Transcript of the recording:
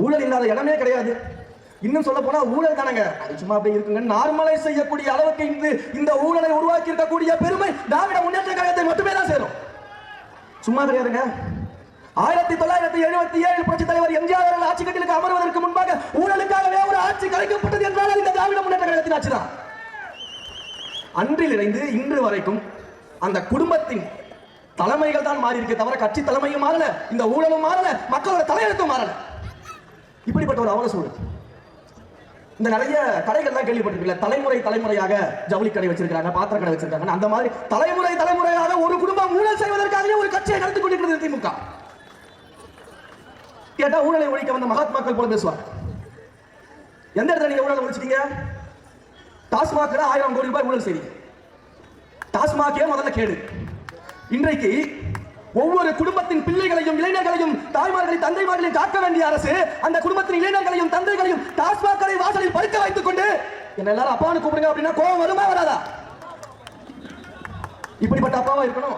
ஊழல் இல்லாத இடமே கிடையாது. இன்னும் சொல்ல போனா ஊழல் தானங்க, அது சும்மா அப்படியே இருக்குங்க. நார்மலைஸ் செய்யக்கூடிய அளவுக்கு இந்த ஊழலை உருவாக்கி இருக்கக்கூடிய பெருமை திராவிட முன்னேற்ற கழகத்தை மட்டுமே தான் சேரும், சும்மா கிடையாதுங்க. 1977 புரட்சித் தலைவர் எம்ஜிஆர் அவர்கள் ஆட்சி கட்டிலுக்கு அமர்வதற்கு முன்பாக ஊழலுக்காகவே ஒரு ஆட்சி கலைக்கப்பட்டது என்றால் இந்த திராவிட முன்னேற்ற கழகத்தின் ஆட்சி தான். அன்றிலிருந்து இன்று வரைக்கும் அந்த குடும்பத்தின் தலைமைகள் தான் மாறி இருக்கே தவிர கட்சி தலைமையும் மாறல, இந்த ஊழலும் மாறல, மக்களோட தலையெழுத்தும் மாறல. இப்படிப்பட்ட ஒரு அவல சூழல். இந்த நிறைய கடைகள்லாம் கேள்விப்பட்டிருக்கீங்களா, தலைமுறையாக ஜவுளி கடை வச்சிருக்காங்க, பாத்திர கடை வச்சிருக்காங்க. அந்த மாதிரி தலைமுறையாக ஒரு குடும்பம் ஊழல் செய்வதற்காகவே ஒரு கட்சியை நடத்தி கொண்டிருக்கிறது திமுக. கேட்டா ஊழலை ஒழிக்க வந்த மகாத்மாக்கள் போல பேசுவாங்க. எந்த இடத்துல நீங்க ஊழல் ஒழிச்சிட்டீங்க? டாஸ்மாக்ல 1000 கோடி ரூபாய் ஊழல் செய்வீங்க. டாஸ்மாகே முதல்ல கேடு. இன்றைக்கு ஒவ்வொரு குடும்பத்தின் பிள்ளைகளையும் இளைஞர்களையும் தாய்மார்களையும் தந்தைமார்களையும் காக்க வேண்டிய அரசு அந்த குடும்பத்தின் இளைஞர்களையும் தந்தைகளையும் டாஸ்மாக் கடை வாசலில் படுக்க வைத்துக் கொண்டு என்ன எல்லாரும் அப்பான்னு கூப்பிடுங்க அப்படின்னா கோபம் வருமா வராதா? இப்படிப்பட்ட அப்பாவா இருக்கணும்.